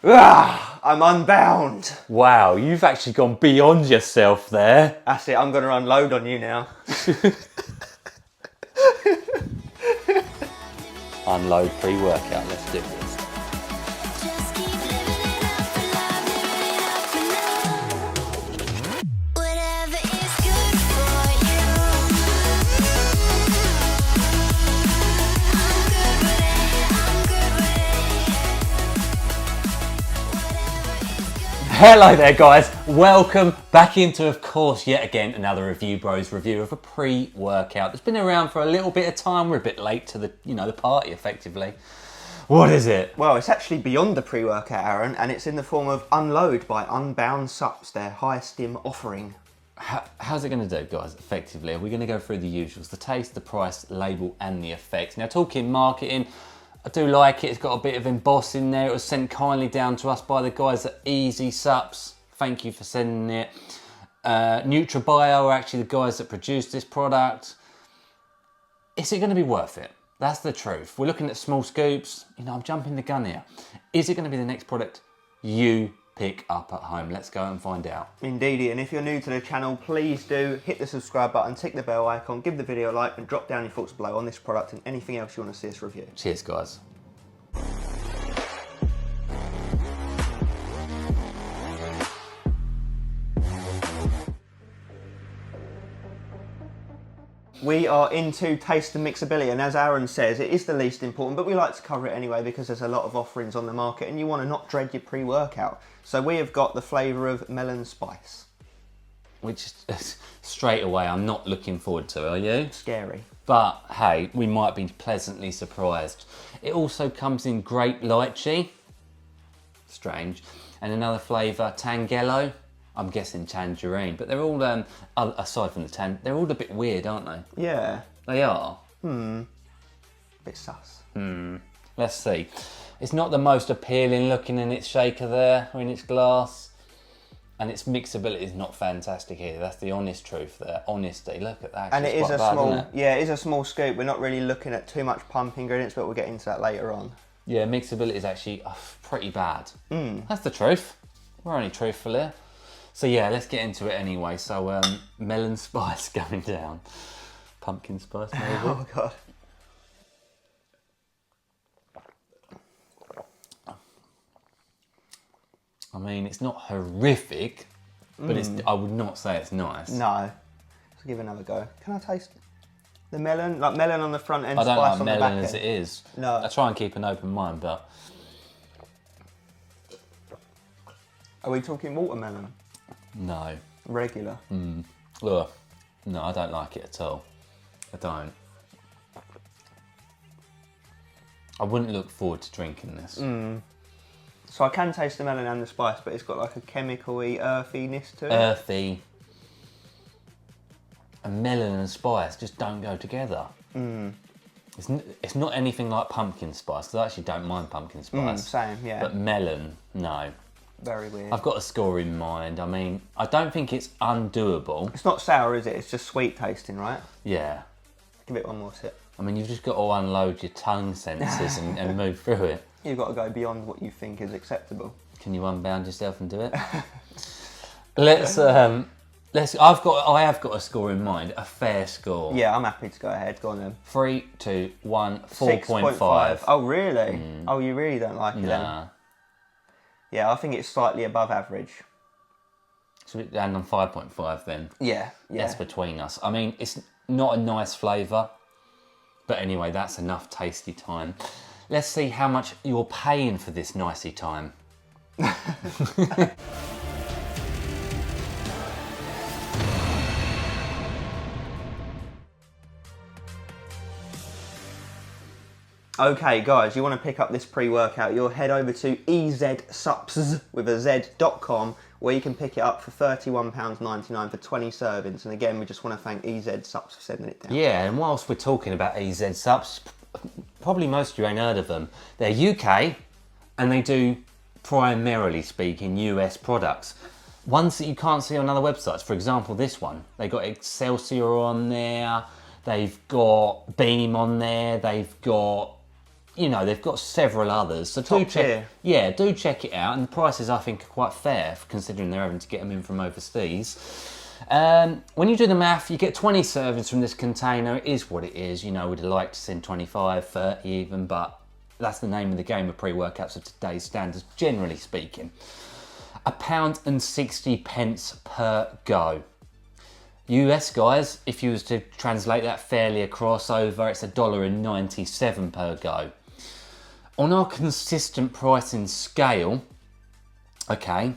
I'm unbound. Wow, you've actually gone beyond yourself there. That's it, I'm going to unload on you now. Unload pre-workout, let's do this. Hello there guys, welcome back into, of course, yet again another Review Bros review of a pre-workout that's been around for a little bit of time. We're a bit late to the party effectively. What is it? Well, it's actually beyond the pre-workout, Aaron, and it's in the form of Unload by Unbound Supps, their high stim offering. How's it going to do, guys, effectively? We're going to go through the usuals, the taste, the price, label and the effects. Now, talking marketing, I do like it. It's got a bit of embossing there. It was sent kindly down to us by the guys at Easy Supps. Thank you for sending it. NutraBio are actually the guys that produced this product. Is it going to be worth it? That's the truth. We're looking at small scoops. I'm jumping the gun here. Is it going to be the next product you pick up at home? Let's go and find out. Indeedy, and if you're new to the channel, please do hit the subscribe button, tick the bell icon, give the video a like and drop down your thoughts below on this product and anything else you want to see us review. Cheers, guys. We are into taste and mixability, and as Aaron says, it is the least important, but we like to cover it anyway because there's a lot of offerings on the market and you want to not dread your pre-workout. So we have got the flavour of melon spice. Which, straight away, I'm not looking forward to, are you? Scary. But, hey, we might be pleasantly surprised. It also comes in grape lychee. Strange. And another flavour, tangelo. I'm guessing tangerine, but they're all, aside from the they're all a bit weird, aren't they? Yeah. They are? Bit sus. Let's see. It's not the most appealing looking in its shaker there, or in its glass. And its mixability is not fantastic here. That's the honest truth there. Honesty, look at that. And it is a bad, small, yeah, it is a small scoop. We're not really looking at too much pump ingredients, but we'll get into that later on. Yeah, mixability is actually pretty bad. That's the truth. We're only truthful here. So yeah, let's get into it anyway. So melon spice going down. Pumpkin spice maybe. Oh God. I mean, it's not horrific, but I would not say it's nice. No. Let's give it another go. Can I taste the melon? Like melon on the front end, I don't spice like on the back melon end? as it is. No. I try and keep an open mind, but... Are we talking watermelon? No. Regular? Ugh. No, I don't like it at all. I don't. I wouldn't look forward to drinking this. So I can taste the melon and the spice, but it's got like a chemical-y earthiness to it. Earthy. And melon and spice just don't go together. It's not anything like pumpkin spice, because I actually don't mind pumpkin spice. Same, yeah. But melon, no. Very weird. I've got a score in mind. I mean, I don't think it's undoable. It's not sour, is it? It's just sweet tasting, right? Yeah. Give it one more sip. I mean, you've just got to unload your tongue sensors and move through it. You've got to go beyond what you think is acceptable. Can you unbound yourself and do it? I have got a score in mind, a fair score. Yeah, I'm happy to go ahead. Go on then. 3, 2, 1, 4.5. 6.5. Oh, really? Oh, you really don't like it then? Nah. Yeah, I think it's slightly above average. Should we land on 5.5 then? Yeah. That's between us. I mean, it's not a nice flavour, but anyway, that's enough tasty time. Let's see how much you're paying for this nicey time. Okay, guys, you want to pick up this pre-workout, you'll head over to EZSupps with a Z.com, where you can pick it up for £31.99 for 20 servings. And again, we just want to thank EZ Supps for sending it down. Yeah, and whilst we're talking about EZ Supps, probably most of you ain't heard of them. They're UK, and they do, primarily speaking, US products. Ones that you can't see on other websites. For example, this one. They got Excelsior on there. They've got Beam on there. They've got you know, they've got several others. So Top do check, tier. yeah, do check it out. And the prices, I think, are quite fair, considering they're having to get them in from overseas. When you do the math, you get 20 servings from this container. It is what it is. You know, we'd like to send 25, 30 even, but that's the name of the game of pre-workouts of today's standards, generally speaking. £1.60 per go. US guys, if you was to translate that fairly across over, it's $1.97 per go. On our consistent pricing scale, okay,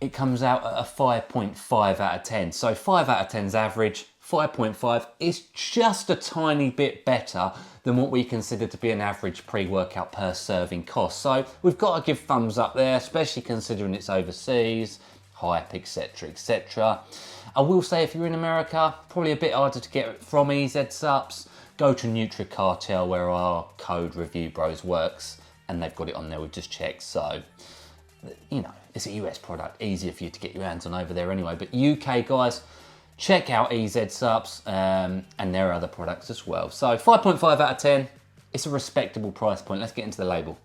it comes out at a 5.5 out of 10. So 5 out of 10 is average, 5.5 is just a tiny bit better than what we consider to be an average pre-workout per serving cost. So we've got to give thumbs up there, especially considering it's overseas, hype, etc, etc. I will say if you're in America, probably a bit harder to get from EZ Supps. Go to NutriCartel where our code Review Bros works, and they've got it on there, we've just checked. So, you know, it's a US product, easier for you to get your hands on over there anyway. But UK guys, check out EZ Supps and their other products as well. So 5.5 out of 10, it's a respectable price point. Let's get into the label.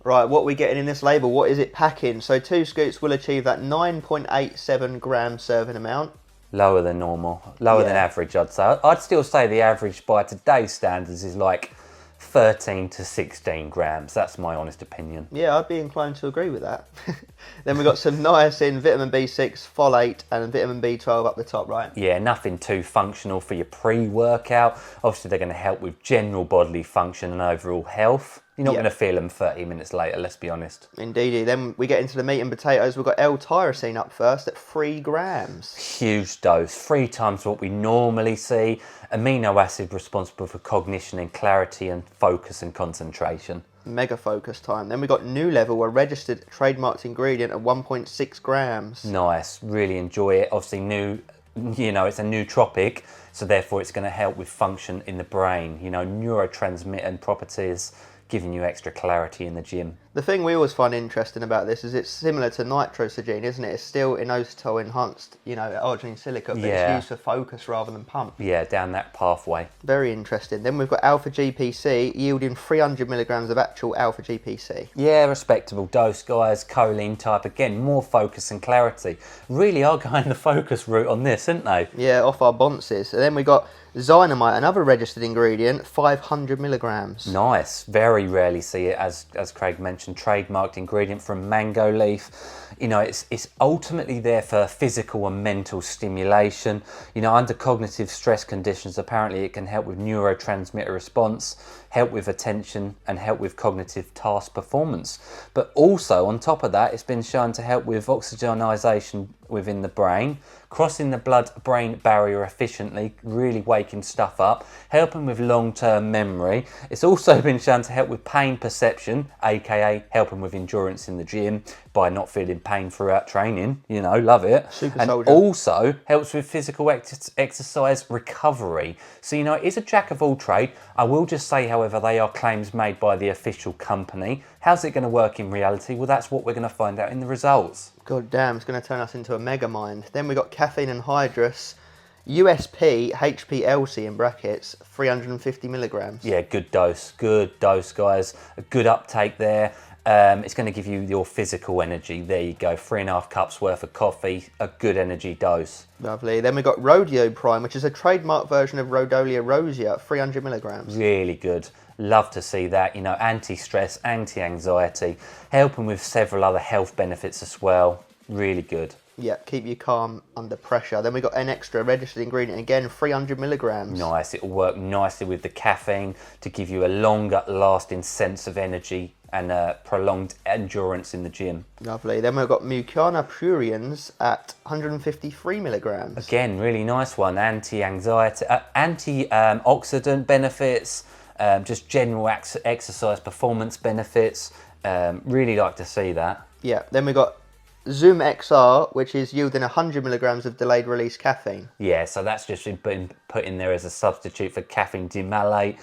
Right, what are we getting in this label? What is it packing? So 2 scoops will achieve that 9.87 gram serving amount. Lower than normal, lower than average, I'd say. I'd still say the average by today's standards is like 13 to 16 grams. That's my honest opinion. Yeah, I'd be inclined to agree with that. Then we've got some niacin, vitamin B6, folate, and vitamin B12 up the top, right? Yeah, nothing too functional for your pre-workout. Obviously, they're going to help with general bodily function and overall health. You're not going to feel them 30 minutes later, let's be honest. Indeedy. Then we get into the meat and potatoes. We've got L-tyrosine up first at 3 grams. Huge dose, 3 times what we normally see. Amino acid responsible for cognition and clarity and focus and concentration. Mega focus time. Then we got New Level, a registered trademarked ingredient at 1.6 grams. Nice, really enjoy it. Obviously new, you know, it's a nootropic, so therefore it's going to help with function in the brain, you know, neurotransmitter properties, giving you extra clarity in the gym. The thing we always find interesting about this is it's similar to nitrosogene, isn't it? It's still inositol enhanced, you know, arginine silica, but it's used for focus rather than pump. Yeah, down that pathway. Very interesting. Then we've got alpha GPC yielding 300 milligrams of actual alpha GPC. Yeah, respectable dose, guys. Choline type, again, more focus and clarity. Really are going the focus route on this, aren't they? Yeah, off our bonces. And then we got Zynamite, another registered ingredient, 500 milligrams. Nice. Very rarely see it, as Craig mentioned, trademarked ingredient from mango leaf. You know, it's ultimately there for physical and mental stimulation. You know, under cognitive stress conditions, apparently it can help with neurotransmitter response, help with attention, and help with cognitive task performance. But also, on top of that, it's been shown to help with oxygenization within the brain, crossing the blood-brain barrier efficiently, really waking stuff up, helping with long-term memory. It's also been shown to help with pain perception, aka helping with endurance in the gym by not feeling pain throughout training. You know, love it. Super and soldier. Also helps with physical exercise recovery. So, you know, it is a jack of all trade. I will just say, however, they are claims made by the official company. How's it going to work in reality? Well, that's what we're going to find out in the results. God damn, it's going to turn us into a mega mind. Then we got caffeine anhydrous, USP, HPLC in brackets, 350 milligrams. Yeah, good dose, guys. A good uptake there. It's going to give you your physical energy. There you go, 3.5 cups worth of coffee, a good energy dose. Lovely. Then we got Rodeo Prime, which is a trademark version of Rhodolia rosea, 300 milligrams. Really good. Love to see that. You know, anti-stress, anti-anxiety, helping with several other health benefits as well. Really good. Yeah, keep you calm under pressure. Then we got an extra registered ingredient again, 300 milligrams. Nice. It will work nicely with the caffeine to give you a longer lasting sense of energy and prolonged endurance in the gym. Lovely. Then we've got Mucana pruriens at 153 milligrams. Again, really nice one. Anti-anxiety, antioxidant benefits, just general exercise performance benefits. Really like to see that. Yeah. Then we got Zoom XR, which is yielding 100 milligrams of delayed release caffeine. Yeah, so that's just been put in there as a substitute for caffeine demalate.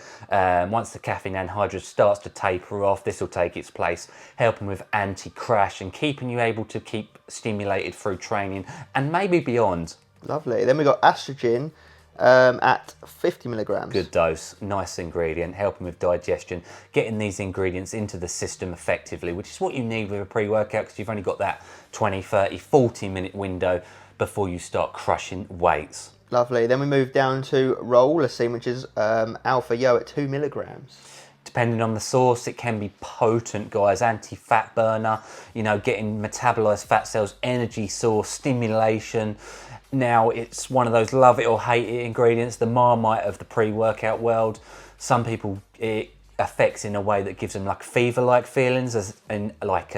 Once the caffeine anhydrous starts to taper off, this will take its place, helping with anti-crash and keeping you able to keep stimulated through training and maybe beyond. Lovely. Then we got estrogen at 50 milligrams. Good dose, nice ingredient, helping with digestion, getting these ingredients into the system effectively, which is what you need with a pre-workout because you've only got that 20, 30, 40-minute window before you start crushing weights. Lovely. Then we move down to Rollacine, which is Alpha Yo at 2 milligrams. Depending on the source, it can be potent, guys. Anti-fat burner, you know, getting metabolized fat cells, energy source, stimulation. Now, it's one of those love it or hate it ingredients, the Marmite of the pre-workout world. Some people, it affects in a way that gives them like fever-like feelings, as in like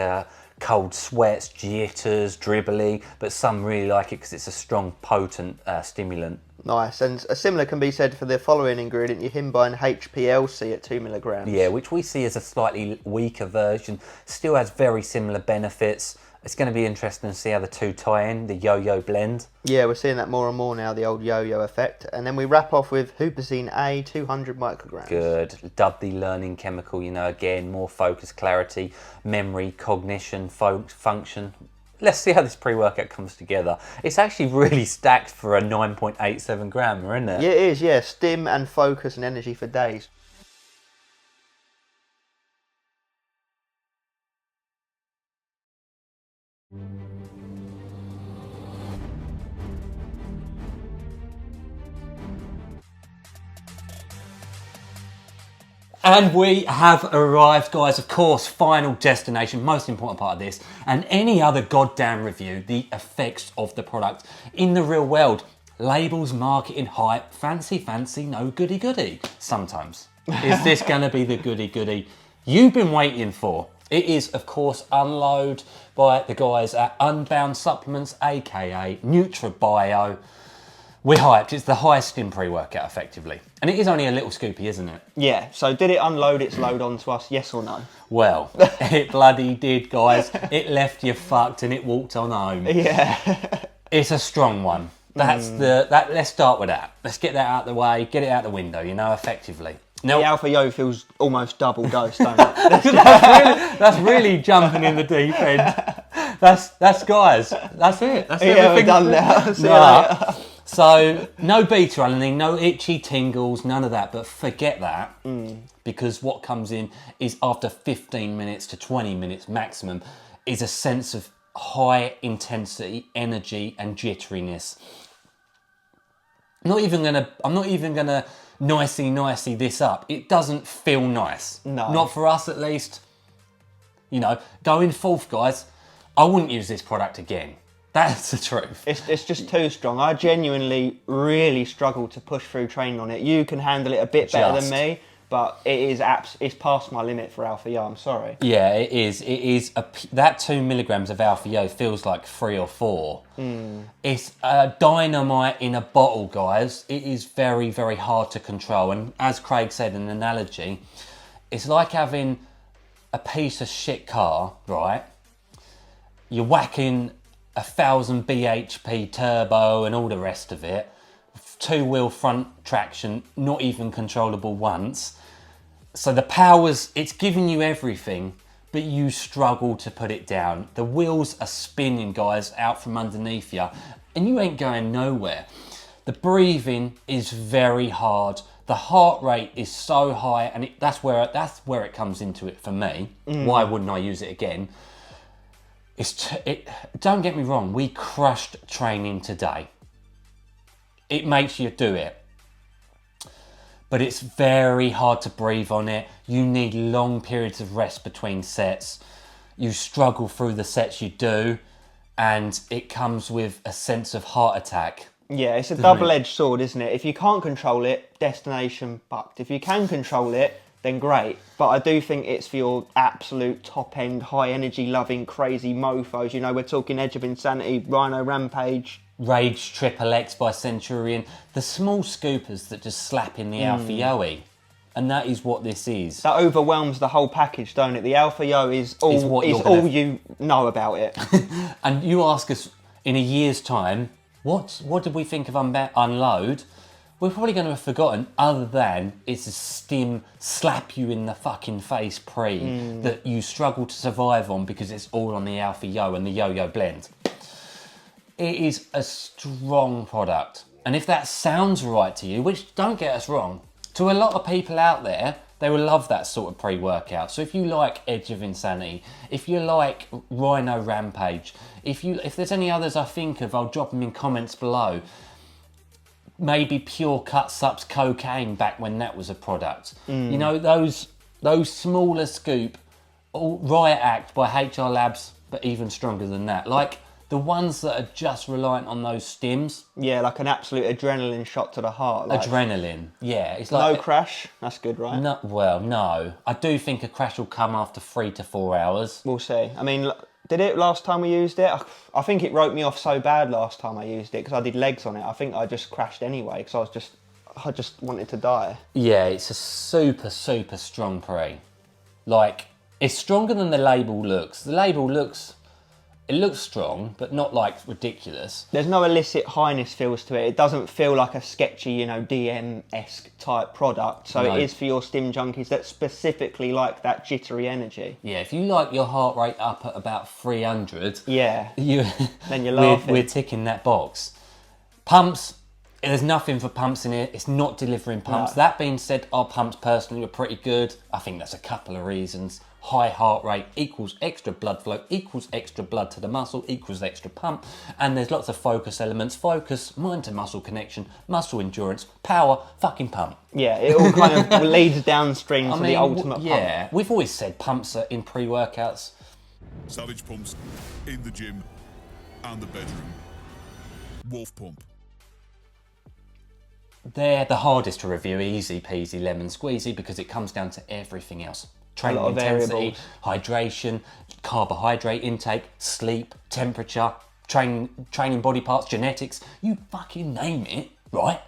cold sweats, jitters, dribbly, but some really like it because it's a strong, potent stimulant. Nice. And a similar can be said for the following ingredient, your Himbine HPLC at 2 milligrams. Yeah, which we see as a slightly weaker version, still has very similar benefits. It's going to be interesting to see how the two tie in, the yo-yo blend. Yeah, we're seeing that more and more now, the old yo-yo effect. And then we wrap off with Huperzine A, 200 micrograms. Good. Dubbed the learning chemical, you know, again, more focus, clarity, memory, cognition, function. Let's see how this pre-workout comes together. It's actually really stacked for a 9.87 grammer, isn't it? Yeah, it is, yeah. Stim and focus and energy for days. And we have arrived, guys. Of course, final destination, most important part of this, and any other goddamn review, the effects of the product in the real world. Labels, marketing, hype, fancy, no goody. Sometimes. Is this going to be the goody you've been waiting for? It is, of course, Unload by the guys at Unbound Supplements, aka NutraBio. We're hyped. It's the highest stim pre-workout, effectively. And it is only a little scoopy, isn't it? Yeah, so did it unload its load onto us, yes or no? Well, it bloody did, guys. It left you fucked and it walked on home. Yeah. It's a strong one. Let's start with that. Let's get that out of the way, get it out the window, you know, effectively. Now, the Alpha Yo feels almost double dose, don't it? that's really jumping in the deep end. That's guys. That's it. That's yeah, everything. we're done now. See you later. So, no beta alanine, no itchy tingles, none of that, but forget that because what comes in is after 15 minutes to 20 minutes maximum is a sense of high intensity energy and jitteriness. I'm not even gonna nicey this up. It doesn't feel nice. No. Not for us at least. You know, going forth, guys, I wouldn't use this product again. That's the truth. It's just too strong. I genuinely really struggle to push through training on it. You can handle it a bit better than me, but it's past my limit for Alpha Yo, I'm sorry. Yeah, it is. It is. That 2 milligrams of Alpha Yo feels like 3 or 4. It's a dynamite in a bottle, guys. It is very, very hard to control. And as Craig said in an analogy, it's like having a piece of shit car, right? You're whacking 1,000 bhp turbo and all the rest of it. 2-wheel front traction, not even controllable once. So the power's, it's giving you everything, but you struggle to put it down. The wheels are spinning, guys, out from underneath you, and you ain't going nowhere. The breathing is very hard. The heart rate is so high, and that's where it comes into it for me. Why wouldn't I use it again? Don't get me wrong, we crushed training today. It makes you do it. But it's very hard to breathe on it. You need long periods of rest between sets. You struggle through the sets you do, and it comes with a sense of heart attack. Yeah, it's a double-edged sword, isn't it? If you can't control it, destination fucked. If you can control it, then great. But I do think it's for your absolute top-end, high-energy, loving, crazy mofos. You know, we're talking Edge of Insanity, Rhino Rampage. Rage Triple X by Centurion. The small scoopers that just slap in the Alpha Yoe. And that is what this is. That overwhelms the whole package, don't it? The Alpha Yo is all you know about it. And you ask us in a year's time, what did we think of Unload? We're probably going to have forgotten, other than it's a stim slap you in the fucking face that you struggle to survive on because it's all on the Alpha Yo and the Yo-Yo blend. It is a strong product. And if that sounds right to you, which don't get us wrong, to a lot of people out there, they will love that sort of pre-workout. So if you like Edge of Insanity, if you like Rhino Rampage, if there's any others I think of, I'll drop them in comments below. Maybe Pure Cut Supps Cocaine back when that was a product. You know, those smaller scoop, Riot Act by HR Labs, but even stronger than that. Like the ones that are just reliant on those stims. Yeah, like an absolute adrenaline shot to the heart. Like. Adrenaline, yeah. It's like no crash, that's good, right? No, well, no. I do think a crash will come after 3 to 4 hours. We'll see. I mean, did it last time we used it? I think it wrote me off so bad last time I used it because I did legs on it. I think I just crashed anyway because I just wanted to die. Yeah, it's a super, super strong pre. Like, it's stronger than the label looks. The label looks strong, but not like ridiculous. There's no illicit highness feels to it. It doesn't feel like a sketchy, you know, DM-esque type product. So no. It is for your stim junkies that specifically like that jittery energy. Yeah, if you like your heart rate up at about 300, yeah, then you're laughing. We're ticking that box. Pumps, there's nothing for pumps in here. It's not delivering pumps. No. That being said, our pumps personally were pretty good. I think that's a couple of reasons. High heart rate equals extra blood flow, equals extra blood to the muscle, equals extra pump. And there's lots of focus elements. Focus, mind to muscle connection, muscle endurance, power, fucking pump. Yeah, it all kind of leads downstream to the ultimate pump. Yeah, we've always said pumps are in pre-workouts. Savage pumps in the gym and the bedroom. Wolf pump. They're the hardest to review, easy peasy lemon squeezy, because it comes down to everything else. Training intensity, hydration, carbohydrate intake, sleep, temperature, training body parts, genetics, you fucking name it, right?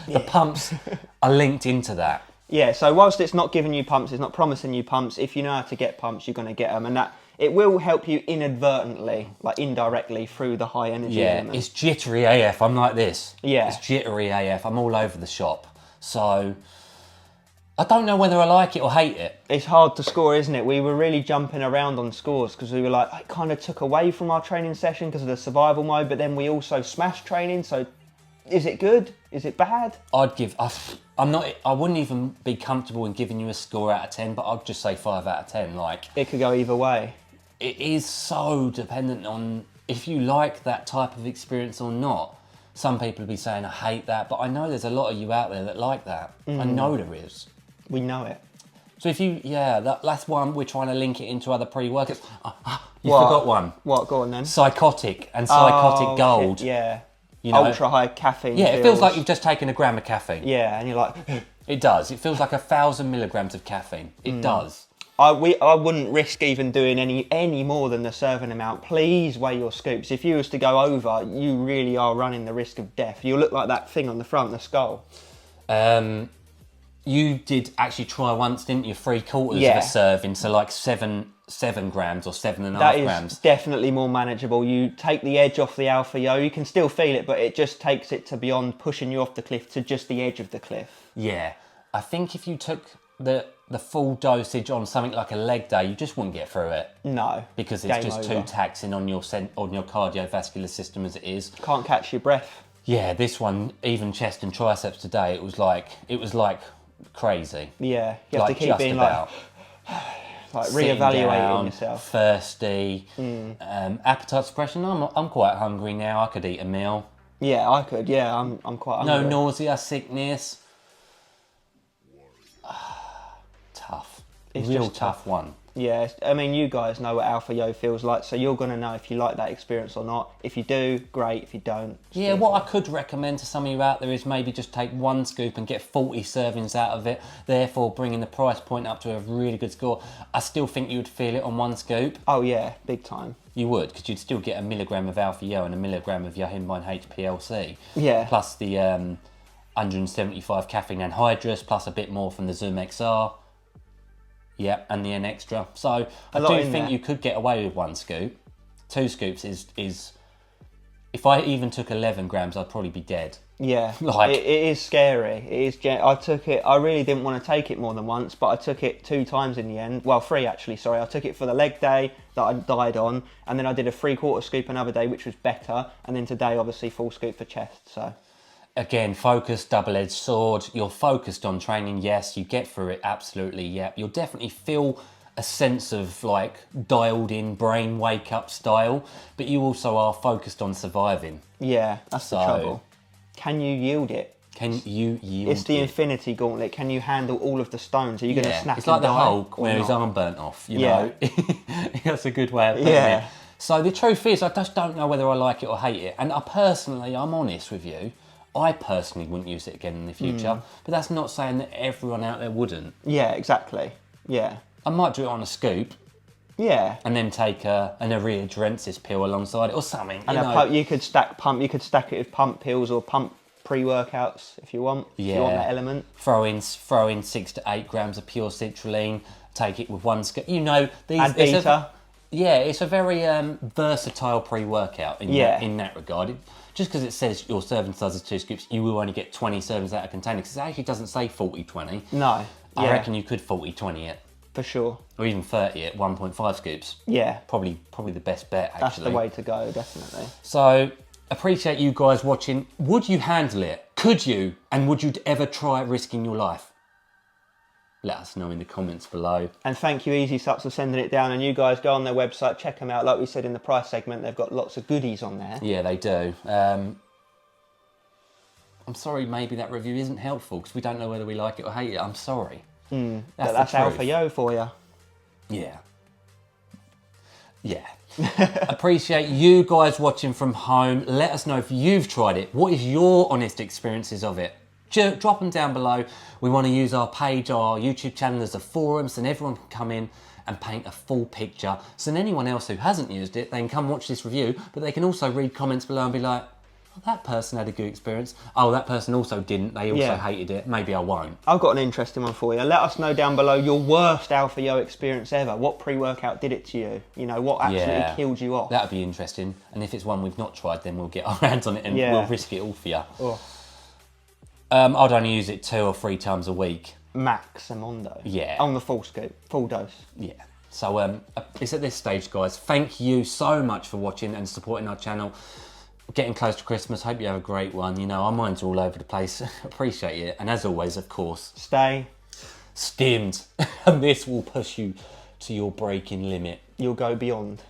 Yeah. The pumps are linked into that. Yeah, so whilst it's not giving you pumps, it's not promising you pumps, if you know how to get pumps, you're going to get them. And that it will help you inadvertently, like indirectly, through the high energy element. It's jittery AF. I'm like this. Yeah. It's jittery AF. I'm all over the shop. So I don't know whether I like it or hate it. It's hard to score, isn't it? We were really jumping around on scores because we were like, it kind of took away from our training session because of the survival mode, but then we also smashed training. So is it good? Is it bad? I wouldn't even be comfortable in giving you a score out of 10, but I'd just say 5 out of 10. Like, it could go either way. It is so dependent on if you like that type of experience or not. Some people will be saying, I hate that, but I know there's a lot of you out there that like that. I know there is. We know it. So if you, that's one we're trying to link it into other pre-workouts. You forgot one. What? Go on then. Psychotic and Psychotic Gold. Yeah. You know, ultra high caffeine. Yeah, it feels like you've just taken a gram of caffeine. Yeah, and you're like... It does. It feels like 1,000 milligrams of caffeine. It does. I wouldn't risk even doing any more than the serving amount. Please weigh your scoops. If you was to go over, you really are running the risk of death. You'll look like that thing on the front, the skull. You did actually try once, didn't you? 3/4 of a serving, so like 7 grams or 7.5 grams. That is definitely more manageable. You take the edge off the Alpha Yo. You can still feel it, but it just takes it to beyond pushing you off the cliff to just the edge of the cliff. Yeah, I think if you took the full dosage on something like a leg day, you just wouldn't get through it. No, because it's just too taxing on your cardiovascular system as it is. Can't catch your breath. Yeah, this one, even chest and triceps today, it was like crazy. Yeah, you have to keep being like reevaluating yourself. Thirsty, appetite suppression. I'm quite hungry now. I could eat a meal. Yeah, I could. Yeah, I'm quite hungry. No nausea, sickness. Tough. It's Real just tough one. Yeah, I mean, you guys know what Alpha Yo feels like, so you're going to know if you like that experience or not. If you do, great. If you don't... Yeah, what I could recommend to some of you out there is maybe just take 1 scoop and get 40 servings out of it, therefore bringing the price point up to a really good score. I still think you would feel it on 1 scoop. Oh yeah, big time. You would, because you'd still get 1 milligram of Alpha Yo and 1 milligram of your Unbound HPLC. Yeah. Plus the 175 caffeine anhydrous, plus a bit more from the Zoom XR. Yeah, and the N Extra. So I do think you could get away with 1 scoop. 2 scoops is if I even took 11 grams, I'd probably be dead. Yeah, Like, it is scary. It is. I took it. I really didn't want to take it more than once, but I took it 2 times in the end. Well, 3 actually. Sorry, I took it for the leg day that I died on, and then I did a 3/4 scoop another day, which was better, and then today, obviously, full scoop for chest. So again, focused, double-edged sword. You're focused on training, yes. You get through it, absolutely, yeah. You'll definitely feel a sense of like dialed in brain wake up style, but you also are focused on surviving. yeah, that's the trouble. Can you yield it? Can you yield It's the it? Infinity Gauntlet. Can you handle all of the stones? Are you going to snap? It's like the die Hulk or where his not? arm burnt off, you Yeah. know. That's a good way of putting Yeah. it. So the truth is, I just don't know whether I like it or hate it. And I'm honest with you, I personally wouldn't use it again in the future. But that's not saying that everyone out there wouldn't. Yeah, exactly. Yeah, I might do it on a scoop yeah. and then take an Aridrensis pill alongside it or something. And you know. you could stack pump. You could stack it with pump pills or pump pre-workouts if you want. If you want that element. Throw in 6 to 8 grams of pure citrulline. Take it with 1 scoop. You know, Add beta. It's a very versatile pre-workout in that regard. Just because it says your serving size is 2 scoops, you will only get 20 servings out of container. Because it actually doesn't say 40-20. No. I reckon you could 40-20 it. For sure. Or even 30 at 1.5 scoops. Yeah. Probably the best bet, actually. That's the way to go, definitely. So, appreciate you guys watching. Would you handle it? Could you? And would you ever try risking your life? Let us know in the comments below. And thank you, Easy Supps, for sending it down. And you guys go on their website, check them out. Like we said in the price segment, they've got lots of goodies on there. Yeah, they do. I'm sorry, maybe that review isn't helpful because we don't know whether we like it or hate it. I'm sorry. That's Alpha Yo for you. Yeah. Yeah. Appreciate you guys watching from home. Let us know if you've tried it. What is your honest experiences of it? Drop them down below. We want to use our page, our YouTube channel as a forum, so everyone can come in and paint a full picture. So then anyone else who hasn't used it, they can come watch this review, but they can also read comments below and be like, oh, that person had a good experience. Oh, that person also didn't. They also hated it. Maybe I won't. I've got an interesting one for you. Let us know down below your worst Alpha Yo experience ever. What pre-workout did it to you? You know, what absolutely killed you off? That would be interesting. And if it's one we've not tried, then we'll get our hands on it and we'll risk it all for you. Oh. I'd only use it 2 or 3 times a week. Maximum though. Yeah. On the full scoop, full dose. Yeah. So it's at this stage, guys. Thank you so much for watching and supporting our channel. Getting close to Christmas. Hope you have a great one. You know, our minds are all over the place. Appreciate it. And as always, of course, stay stimmed. And this will push you to your breaking limit. You'll go beyond.